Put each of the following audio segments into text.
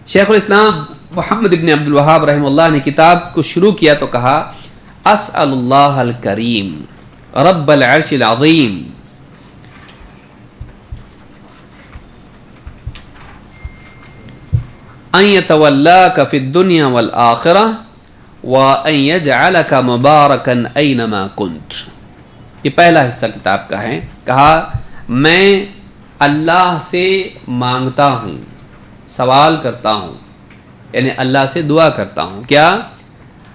شیخ الاسلام محمد ابن عبد الوہاب رحمہ اللہ نے کتاب کو شروع کیا تو کہا اسأل اللہ الکریم رب العرش العظیم ان یتولاک فی الدنیا والآخرہ وان یجعلک مبارکا اینما کنت. یہ پہلا حصہ کتاب کا ہے. کہا میں اللہ سے مانگتا ہوں، سوال کرتا ہوں، یعنی اللہ سے دعا کرتا ہوں. کیا؟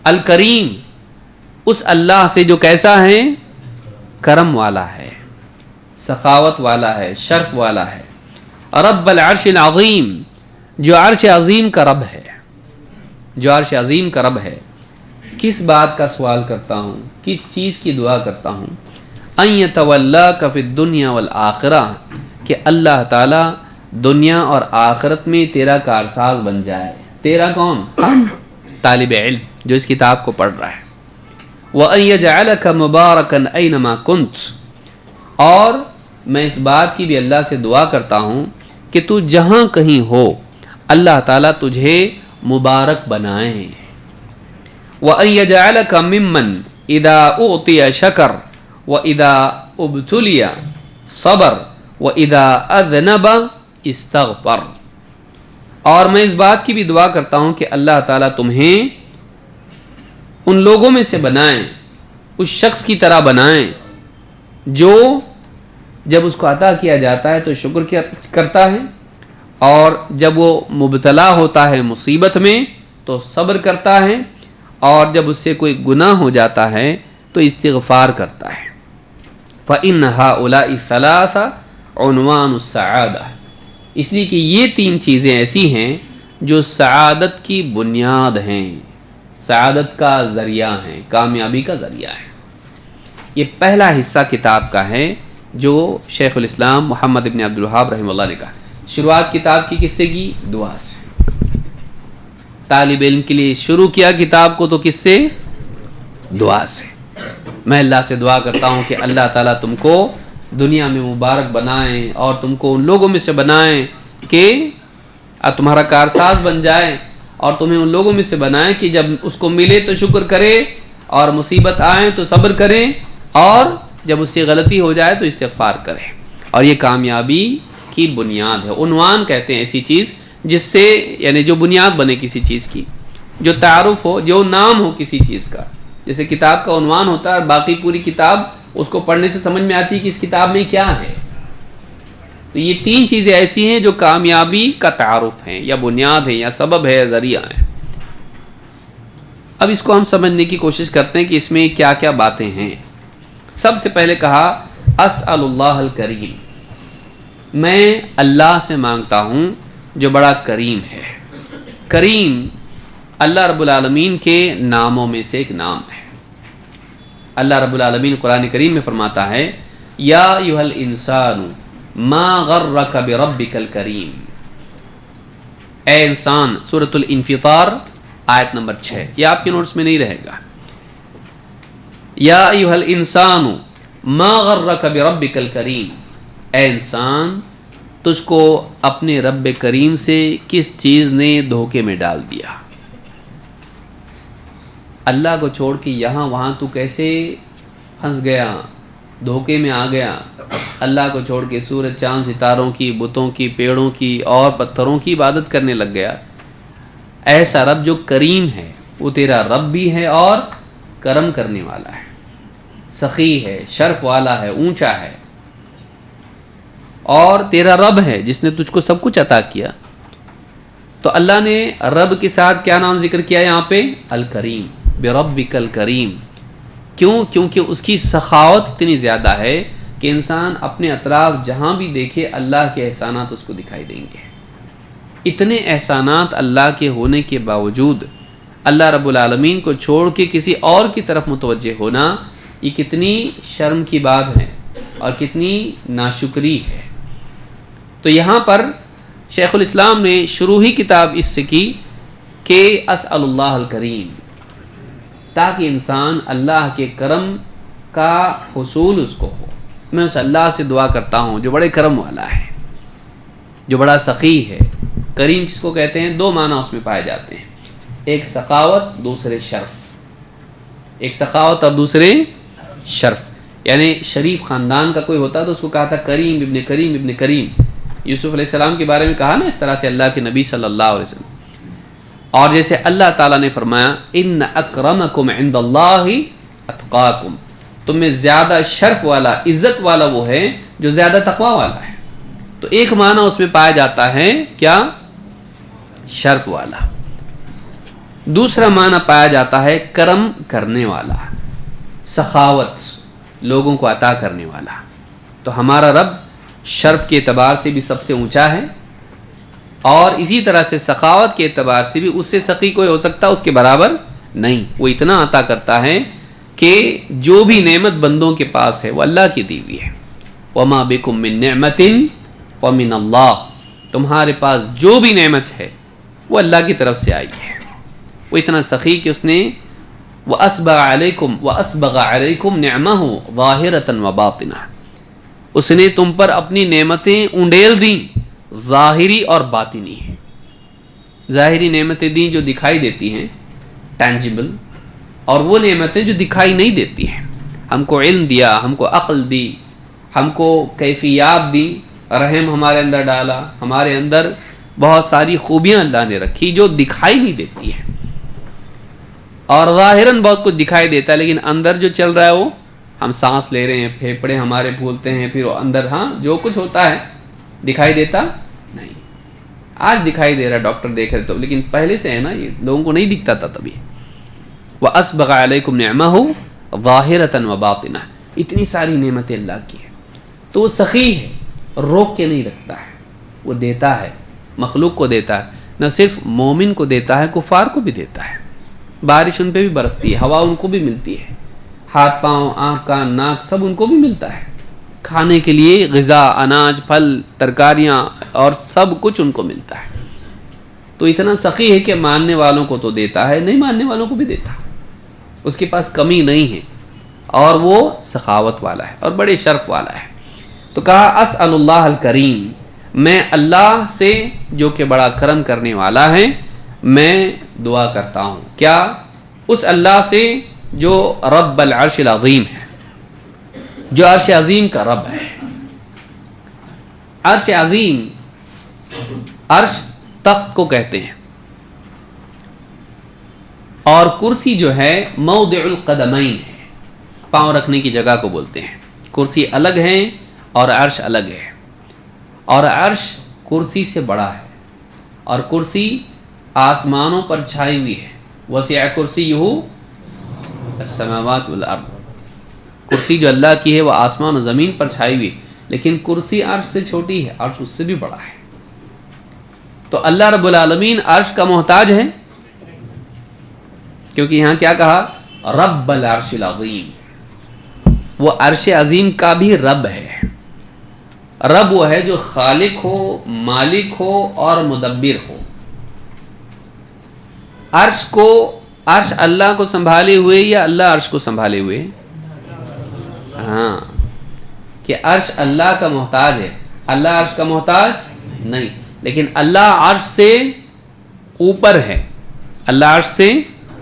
الکریم، اس اللہ سے جو کیسا ہے؟ کرم والا ہے، سخاوت والا ہے، شرف والا ہے. رب العرش العظیم، جو عرش عظیم کا رب ہے، جو عرش عظیم کا رب ہے. کس بات کا سوال کرتا ہوں؟ کس چیز کی دعا کرتا ہوں؟ ان یتولاک فی الدنیا والآخرہ، کہ اللہ تعالیٰ دنیا اور آخرت میں تیرا کارساز بن جائے. تیرا کون؟ طالب علم جو اس کتاب کو پڑھ رہا ہے. وَأَن يَجْعَلَكَ مُبَارَكًا أَيْنَمَا كُنْتَ، اور میں اس بات کی بھی اللہ سے دعا کرتا ہوں کہ تو جہاں کہیں ہو اللہ تعالیٰ تجھے مبارک بنائے. وَأَن يَجْعَلَكَ مِمَّنْ إِذَا أُعْطِيَ شَكَرَ وَإِذَا ابْتُلِيَ صَبَرَ وَإِذَا أَذْنَبَ استغفر. اور میں اس بات کی بھی دعا کرتا ہوں کہ اللہ تعالیٰ تمہیں ان لوگوں میں سے بنائیں، اس شخص کی طرح بنائیں جو جب اس کو عطا کیا جاتا ہے تو شکر کرتا ہے، اور جب وہ مبتلا ہوتا ہے مصیبت میں تو صبر کرتا ہے، اور جب اس سے کوئی گناہ ہو جاتا ہے تو استغفار کرتا ہے. فَإِنَّ هَؤُلَاءِ الثَّلَاثَ عنوان السعادہ، اس لیے کہ یہ تین چیزیں ایسی ہیں جو سعادت کی بنیاد ہیں، سعادت کا ذریعہ ہیں، کامیابی کا ذریعہ ہے. یہ پہلا حصہ کتاب کا ہے جو شیخ الاسلام محمد ابن عبد الوہاب رحمہ اللہ نے کہا. شروعات کتاب کی کس سے کی؟ دعا سے. طالب علم کے لیے شروع کیا کتاب کو تو کس سے؟ دعا سے. میں اللہ سے دعا کرتا ہوں کہ اللہ تعالیٰ تم کو دنیا میں مبارک بنائیں اور تم کو ان لوگوں میں سے بنائیں کہ تمہارا کارساز بن جائے، اور تمہیں ان لوگوں میں سے بنائیں کہ جب اس کو ملے تو شکر کرے، اور مصیبت آئے تو صبر کریں، اور جب اس سے غلطی ہو جائے تو استغفار کریں. اور یہ کامیابی کی بنیاد ہے. عنوان کہتے ہیں ایسی چیز جس سے یعنی جو بنیاد بنے کسی چیز کی، جو تعارف ہو، جو نام ہو کسی چیز کا. جیسے کتاب کا عنوان ہوتا ہے اور باقی پوری کتاب اس کو پڑھنے سے سمجھ میں آتی ہے کہ اس کتاب میں کیا ہے. تو یہ تین چیزیں ایسی ہیں جو کامیابی کا تعارف ہیں، یا بنیاد ہے، یا سبب ہے، یا ذریعہ ہے. اب اس کو ہم سمجھنے کی کوشش کرتے ہیں کہ اس میں کیا کیا باتیں ہیں. سب سے پہلے کہا اسأل اللہ الکریم، میں اللہ سے مانگتا ہوں جو بڑا کریم ہے. کریم اللہ رب العالمین کے ناموں میں سے ایک نام ہے. اللہ رب العالمین قرآن کریم میں فرماتا ہے یا ایھا الانسان ما غرک بربک الکریم. اے انسان، سورۃ الانفطار آیت نمبر 6. یہ آپ کے نوٹس میں نہیں رہے گا. یا ایھا الانسان ما غرک بربک الکریم، اے انسان تجھ کو اپنے رب کریم سے کس چیز نے دھوکے میں ڈال دیا. اللہ کو چھوڑ کے یہاں وہاں تو کیسے پھنس گیا، دھوکے میں آ گیا. اللہ کو چھوڑ کے سورج چاند ستاروں کی، بتوں کی، پیڑوں کی اور پتھروں کی عبادت کرنے لگ گیا. ایسا رب جو کریم ہے، وہ تیرا رب بھی ہے اور کرم کرنے والا ہے، سخی ہے، شرف والا ہے، اونچا ہے، اور تیرا رب ہے جس نے تجھ کو سب کچھ عطا کیا. تو اللہ نے رب کے ساتھ کیا نام ذکر کیا یہاں پہ؟ الکریم، بربک الکریم. کیوں؟ کیونکہ اس کی سخاوت اتنی زیادہ ہے کہ انسان اپنے اطراف جہاں بھی دیکھے اللہ کے احسانات اس کو دکھائی دیں گے. اتنے احسانات اللہ کے ہونے کے باوجود اللہ رب العالمین کو چھوڑ کے کسی اور کی طرف متوجہ ہونا، یہ کتنی شرم کی بات ہے اور کتنی ناشکری ہے. تو یہاں پر شیخ الاسلام نے شروع ہی کتاب اس سے کی کہ اسأل اللہ الکریم، تاکہ انسان اللہ کے کرم کا حصول اس کو ہو. میں اس اللہ سے دعا کرتا ہوں جو بڑے کرم والا ہے، جو بڑا سخی ہے، کریم کس کو کہتے ہیں؟ دو معنی اس میں پائے جاتے ہیں، ایک سخاوت، دوسرے شرف. ایک سخاوت اور دوسرے شرف. یعنی شریف خاندان کا کوئی ہوتا تو اس کو کہا تھا کریم ابن کریم ابن کریم. یوسف علیہ السلام کے بارے میں کہا نا اس طرح سے اللہ کے نبی صلی اللہ علیہ وسلم. اور جیسے اللہ تعالیٰ نے فرمایا ان اکرمکم عند اللہ اتقاکم، تم میں زیادہ شرف والا، عزت والا وہ ہے جو زیادہ تقوی والا ہے. تو ایک معنی اس میں پایا جاتا ہے کیا؟ شرف والا. دوسرا معنی پایا جاتا ہے کرم کرنے والا، سخاوت، لوگوں کو عطا کرنے والا. تو ہمارا رب شرف کے اعتبار سے بھی سب سے اونچا ہے، اور اسی طرح سے سخاوت کے اعتبار سے بھی اس سے سخی کوئی ہو سکتا اس کے برابر نہیں. وہ اتنا عطا کرتا ہے کہ جو بھی نعمت بندوں کے پاس ہے وہ اللہ کی دی ہوئی ہے. وما بکم من نعمت ومن اللہ، تمہارے پاس جو بھی نعمت ہے وہ اللہ کی طرف سے آئی ہے. وہ اتنا سخی کہ اس نے وَأَسْبَغَ عَلَيْكُمْ نِعْمَهُ ظَاهِرَةً وَبَاطِنَةً، اس نے تم پر اپنی نعمتیں انڈیل دیں، ظاہری اور باطنی ہیں. ظاہری نعمتیں دیں جو دکھائی دیتی ہیں، ٹینجیبل، اور وہ نعمتیں جو دکھائی نہیں دیتی ہیں. ہم کو علم دیا، ہم کو عقل دی، ہم کو کیفیات دی، رحم ہمارے اندر ڈالا، ہمارے اندر بہت ساری خوبیاں اللہ نے رکھی جو دکھائی نہیں دیتی ہیں. اور ظاہراً بہت کچھ دکھائی دیتا ہے لیکن اندر جو چل رہا ہے وہ ہم سانس لے رہے ہیں، پھیپھڑے ہمارے پھولتے ہیں، پھر وہ اندر ہاں جو کچھ ہوتا ہے دکھائی دیتا نہیں. آج دکھائی دے رہا، ڈاکٹر دیکھ رہے تو، لیکن پہلے سے ہے نا یہ لوگوں کو نہیں دکھتا تھا تبھی. وَأَسْبَغَ عَلَيْكُمْ نِعْمَهُ ظَاهِرَةً وَبَاطِنَةً، اتنی ساری نعمتیں اللہ کی ہیں. تو وہ سخی ہے، روک کے نہیں رکھتا ہے، وہ دیتا ہے، مخلوق کو دیتا ہے. نہ صرف مومن کو دیتا ہے، کفار کو بھی دیتا ہے. بارش ان پہ بھی برستی ہے، ہوا ان کو بھی ملتی ہے، ہاتھ پاؤں، آنکھ کان ناک سب ان کو بھی ملتا ہے. کھانے کے لیے غذا، اناج، پھل، ترکاریاں اور سب کچھ ان کو ملتا ہے. تو اتنا سخی ہے کہ ماننے والوں کو تو دیتا ہے، نہیں ماننے والوں کو بھی دیتا ہے. اس کے پاس کمی نہیں ہے، اور وہ سخاوت والا ہے اور بڑے شرف والا ہے. تو کہا اسأل اللہ الکریم، میں اللہ سے جو کہ بڑا کرم کرنے والا ہے میں دعا کرتا ہوں. کیا؟ اس اللہ سے جو رب العرش العظیم ہے، جو عرش عظیم کا رب ہے. عرش عظیم، عرش تخت کو کہتے ہیں، اور کرسی جو ہے موضع القدمین ہے، پاؤں رکھنے کی جگہ کو بولتے ہیں. کرسی الگ ہے اور عرش الگ ہے. اور عرش کرسی سے بڑا ہے، اور کرسی آسمانوں پر چھائی ہوئی ہے. وسع کرسیہ السماوات والارض، کرسی جو اللہ کی ہے وہ آسمان و زمین پر چھائی ہوئی، لیکن کرسی عرش سے چھوٹی ہے، عرش اس سے بھی بڑا ہے. تو اللہ رب العالمین عرش کا محتاج ہے، کیونکہ یہاں کیا کہا؟ رب العرش العظیم، وہ عرش عظیم کا بھی رب ہے. رب وہ ہے جو خالق ہو، مالک ہو اور مدبر ہو. عرش اللہ کو سنبھالے ہوئے یا اللہ عرش کو سنبھالے ہوئے؟ ہاں، کہ عرش اللہ کا محتاج ہے، اللہ عرش کا محتاج نہیں. لیکن اللہ عرش سے اوپر ہے، اللہ عرش سے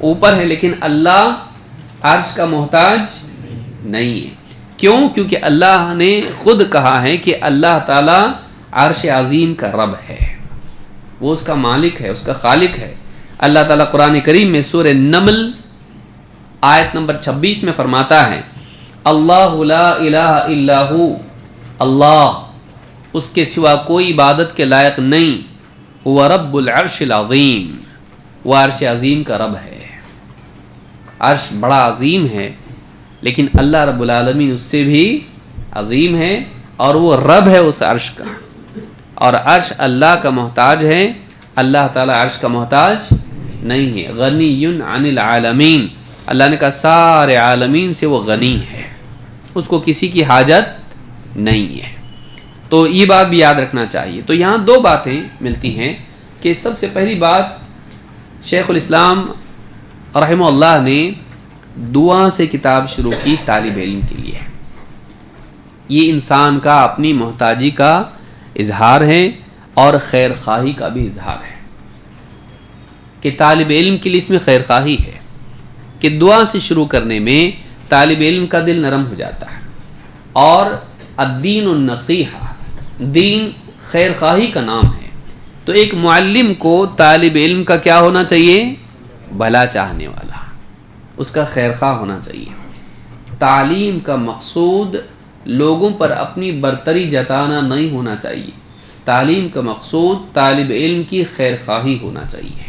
اوپر ہے، لیکن اللہ عرش کا محتاج نہیں ہے. کیوں؟ کیونکہ اللہ نے خود کہا ہے کہ اللہ تعالیٰ عرش عظیم کا رب ہے، وہ اس کا مالک ہے، اس کا خالق ہے. اللہ تعالیٰ قرآن کریم میں سورہ نمل آیت نمبر 26 میں فرماتا ہے اللہ لا الہ الا ہو، اللہ اس کے سوا کوئی عبادت کے لائق نہیں، وہ رب العرش العظیم، وہ عرش عظیم کا رب ہے. عرش بڑا عظیم ہے، لیکن اللہ رب العالمین اس سے بھی عظیم ہے، اور وہ رب ہے اس عرش کا. اور عرش اللہ کا محتاج ہے، اللہ تعالیٰ عرش کا محتاج نہیں ہے. غنی عن العالمین، اللہ نے کہا سارے عالمین سے وہ غنی ہے، اس کو کسی کی حاجت نہیں ہے. تو یہ بات بھی یاد رکھنا چاہیے. تو یہاں دو باتیں ملتی ہیں کہ سب سے پہلی بات شیخ الاسلام رحمہ اللہ نے دعا سے کتاب شروع کی طالب علم کے لیے. یہ انسان کا اپنی محتاجی کا اظہار ہے اور خیر خواہی کا بھی اظہار ہے کہ طالب علم کے لیے اس میں خیر خواہی ہے کہ دعا سے شروع کرنے میں طالب علم کا دل نرم ہو جاتا ہے. اور الدین النصیحہ، دین خیر خواہی کا نام ہے. تو ایک معلم کو طالب علم کا کیا ہونا چاہیے؟ بھلا چاہنے والا، اس کا خیر خواہ ہونا چاہیے. تعلیم کا مقصود لوگوں پر اپنی برتری جتانا نہیں ہونا چاہیے. تعلیم کا مقصود طالب علم کی خیر خواہی ہونا چاہیے.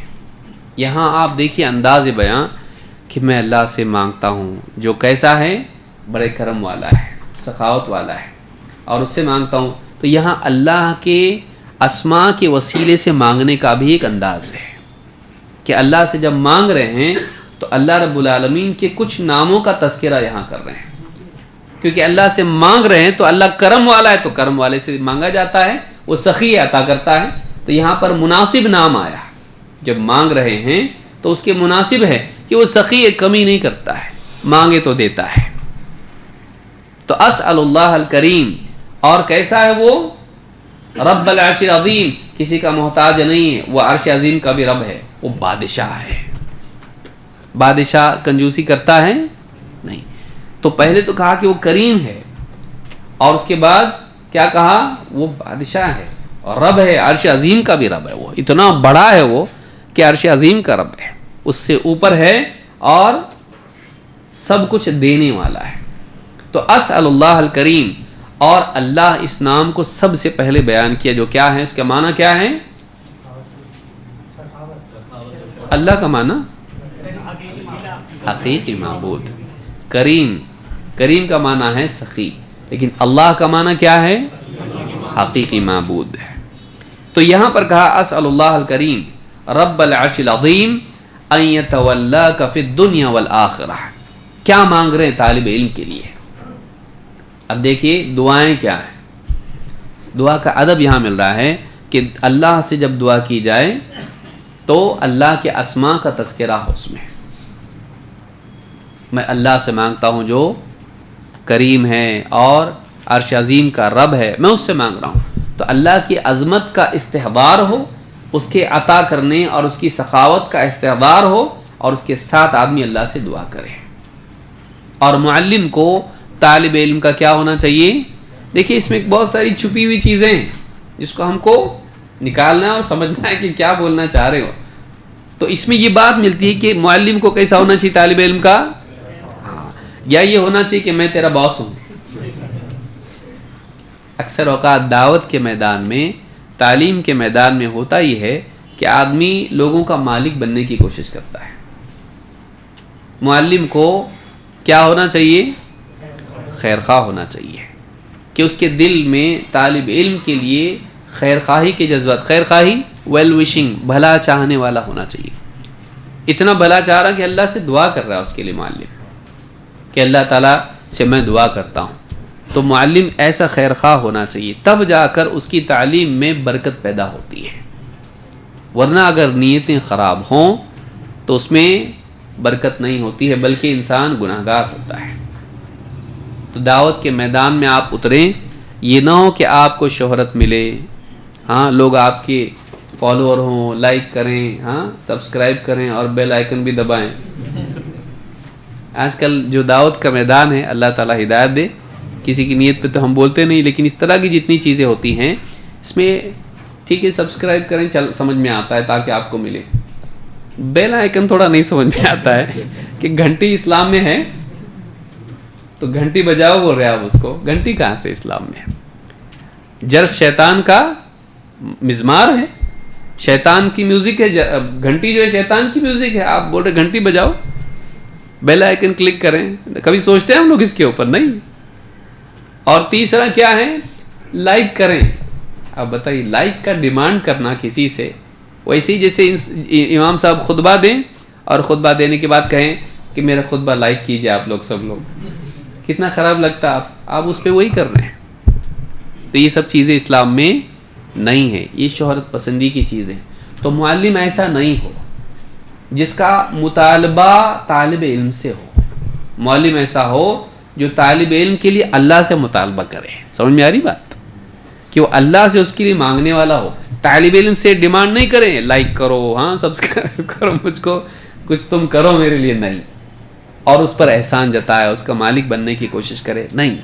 یہاں آپ دیکھیے انداز بیان کہ میں اللہ سے مانگتا ہوں جو کیسا ہے، بڑے کرم والا ہے، سخاوت والا ہے، اور اس سے مانگتا ہوں. تو یہاں اللہ کے اسماء کے وسیلے سے مانگنے کا بھی ایک انداز ہے کہ اللہ سے جب مانگ رہے ہیں تو اللہ رب العالمین کے کچھ ناموں کا تذکرہ یہاں کر رہے ہیں. کیونکہ اللہ سے مانگ رہے ہیں تو اللہ کرم والا ہے، تو کرم والے سے مانگا جاتا ہے، وہ سخی عطا کرتا ہے. تو یہاں پر مناسب نام آیا. جب مانگ رہے ہیں تو اس کے مناسب ہے کہ وہ سخی کمی نہیں کرتا ہے، مانگے تو دیتا ہے. تو اسأل اللہ الکریم، اور کیسا ہے وہ؟ رب العرش العظیم، کسی کا محتاج نہیں ہے، وہ عرش عظیم کا بھی رب ہے، وہ بادشاہ ہے. بادشاہ کنجوسی کرتا ہے نہیں. تو پہلے تو کہا کہ وہ کریم ہے، اور اس کے بعد کیا کہا؟ وہ بادشاہ ہے اور رب ہے، عرش عظیم کا بھی رب ہے. وہ اتنا بڑا ہے وہ کہ عرش عظیم کا رب ہے، اس سے اوپر ہے اور سب کچھ دینے والا ہے. تو اسأل اللہ الکریم، اور اللہ اس نام کو سب سے پہلے بیان کیا جو کیا ہے، اس کا معنی کیا ہے؟ اللہ کا معنی حقیقی معبود. کریم، کریم کا معنی ہے سخی، لیکن اللہ کا معنی کیا ہے؟ حقیقی معبود ہے. تو یہاں پر کہا اسأل اللہ الکریم رب العرش العظیم ان یتولاک فی الدنیا والآخرہ. کیا مانگ رہے ہیں طالب علم کے لیے؟ اب دیکھیے دعائیں کیا ہیں. دعا کا ادب یہاں مل رہا ہے کہ اللہ سے جب دعا کی جائے تو اللہ کے اسماء کا تذکرہ ہو. اس میں میں اللہ سے مانگتا ہوں جو کریم ہے اور عرش عظیم کا رب ہے، میں اس سے مانگ رہا ہوں. تو اللہ کی عظمت کا استحضار ہو، اس کے عطا کرنے اور اس کی سخاوت کا استحضار ہو، اور اس کے ساتھ آدمی اللہ سے دعا کرے. اور معلم کو طالب علم کا کیا ہونا چاہیے؟ دیکھیے اس میں بہت ساری چھپی ہوئی چیزیں ہیں جس کو ہم کو نکالنا ہے اور سمجھنا ہے کہ کیا بولنا چاہ رہے ہو. تو اس میں یہ بات ملتی ہے کہ معلم کو کیسا ہونا چاہیے طالب علم کا؟ یا یہ ہونا چاہیے کہ میں تیرا باس ہوں. اکثر اوقات دعوت کے میدان میں، تعلیم کے میدان میں ہوتا ہی ہے کہ آدمی لوگوں کا مالک بننے کی کوشش کرتا ہے. معلم کو کیا ہونا چاہیے؟ خیر خواہ ہونا چاہیے کہ اس کے دل میں طالب علم کے لیے خیر خواہی کے جذبات، خیر خواہی ویل وشنگ، بھلا چاہنے والا ہونا چاہیے. اتنا بھلا چاہ رہا کہ اللہ سے دعا کر رہا ہے اس کے لیے معلم، کہ اللہ تعالیٰ سے میں دعا کرتا ہوں. تو معلم ایسا خیر خواہ ہونا چاہیے، تب جا کر اس کی تعلیم میں برکت پیدا ہوتی ہے. ورنہ اگر نیتیں خراب ہوں تو اس میں برکت نہیں ہوتی ہے، بلکہ انسان گناہگار ہوتا ہے. تو دعوت کے میدان میں آپ اتریں، یہ نہ ہو کہ آپ کو شہرت ملے، ہاں لوگ آپ کے فالوور ہوں، لائک کریں، ہاں سبسکرائب کریں اور بیل آئیکن بھی دبائیں. آج کل جو دعوت کا میدان ہے، اللہ تعالیٰ ہدایت دے، کسی کی نیت پہ تو ہم بولتے نہیں، لیکن اس طرح کی جتنی چیزیں ہوتی ہیں اس میں ٹھیک ہے سبسکرائب کریں، سمجھ میں آتا ہے تاکہ آپ کو ملے. بیل آئیکن تھوڑا نہیں سمجھ میں آتا ہے کہ گھنٹی اسلام میں ہے تو گھنٹی بجاؤ بول رہے آپ اس کو، گھنٹی کہاں سے اسلام میں ہے؟ جرس شیطان کا مزمار ہے، شیطان کی میوزک ہے، گھنٹی جو ہے شیطان کی میوزک ہے. آپ بول رہے گھنٹی بجاؤ، بیل آئیکن کلک کریں. کبھی سوچتے ہیں ہم لوگ اس کے اوپر؟ نہیں. اور تیسرا کیا ہے؟ لائک کریں. اب بتائیے لائک کا ڈیمانڈ کرنا کسی سے، ویسے ہی جیسے امام صاحب خطبہ دیں اور خطبہ دینے کے بعد کہیں کہ میرا خطبہ لائک کیجئے آپ لوگ سب لوگ، کتنا خراب لگتا. آپ اس پہ وہی کر رہے ہیں. تو یہ سب چیزیں اسلام میں نہیں ہیں، یہ شہرت پسندی کی چیزیں. تو معلم ایسا نہیں ہو جس کا مطالبہ طالب علم سے ہو. معلم ایسا ہو جو طالب علم کے لیے اللہ سے مطالبہ کرے. سمجھ میں آ رہی بات؟ کہ وہ اللہ سے اس کے لیے مانگنے والا ہو طالب علم سے ڈیمانڈ نہیں کریں لائک کرو، ہاں سبسکرائب کرو مجھ کو، کچھ تم کرو میرے لیے، نہیں، اور اس پر احسان جتائے، اس کا مالک بننے کی کوشش کرے، نہیں،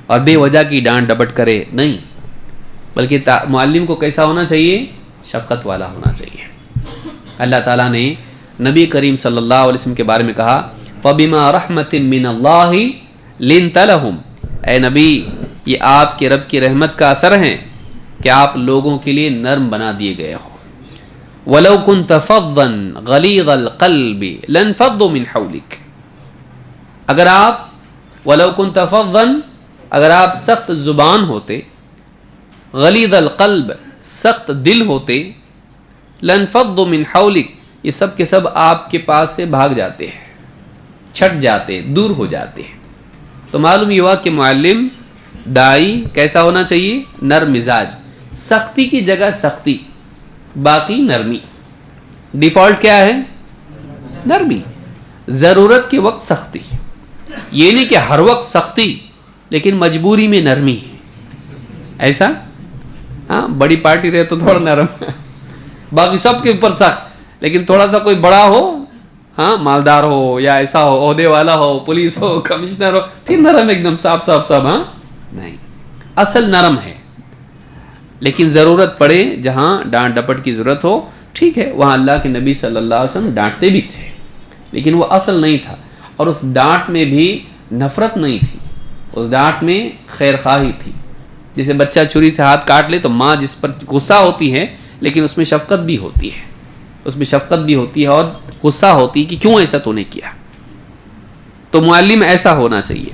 اور بے وجہ کی ڈانٹ ڈپٹ کرے، نہیں، بلکہ معلم کو کیسا ہونا چاہیے؟ شفقت والا ہونا چاہیے۔ اللہ تعالیٰ نے نبی کریم صلی اللہ علیہ وسلم کے بارے میں کہا فَبِمَا رَحْمَةٍ مِّنَ اللَّهِ لِنْتَ لَهُمْ، اے نبی یہ آپ کے رب کی رحمت کا اثر ہے کہ آپ لوگوں کے لیے نرم بنا دیے گئے ہو۔ وَلَوْ كُنْتَ فَظًّا غَلِيظَ الْقَلْبِ لَانفَضُّوا مِنْ حَوْلِكَ، اگر آپ وَلَوْ كُنْتَ فَظًّا، اگر آپ سخت زبان ہوتے، غلیظ القلب سخت دل ہوتے، لَانفَضُّوا مِنْ حَوْلِكَ یہ سب کے سب آپ کے پاس سے بھاگ جاتے ہیں، چھٹ جاتے، دور ہو جاتے ہیں۔ تو معلوم یہ ہوا کہ معلم دائی کیسا ہونا چاہیے؟ نرم مزاج، سختی کی جگہ سختی، باقی نرمی، ڈیفالٹ کیا ہے؟ نرمی، ضرورت کے وقت سختی، یہ نہیں کہ ہر وقت سختی لیکن مجبوری میں نرمی، ایسا؟ ہاں بڑی پارٹی رہے تو تھوڑا نرم، باقی سب کے اوپر سخت، لیکن تھوڑا سا کوئی بڑا ہو، ہاں مالدار ہو یا ایسا ہو، عہدے والا ہو، پولیس ہو، کمشنر ہو، پھر نرم ایک دم صاف صاف سب، ہاں نہیں، اصل نرم ہے، لیکن ضرورت پڑے جہاں ڈانٹ ڈپٹ کی ضرورت ہو، ٹھیک ہے، وہاں اللہ کے نبی صلی اللہ علیہ وسلم ڈانٹتے بھی تھے، لیکن وہ اصل نہیں تھا، اور اس ڈانٹ میں بھی نفرت نہیں تھی، اس ڈانٹ میں خیر خواہی تھی۔ جیسے بچہ چھری سے ہاتھ کاٹ لے تو ماں جس پر غصہ ہوتی ہے لیکن اس میں شفقت بھی ہوتی ہے، اس میں شفقت بھی ہوتی ہے اور غصہ ہوتی ہے کہ کیوں ایسا تو نے کیا۔ تو معلم ایسا ہونا چاہیے۔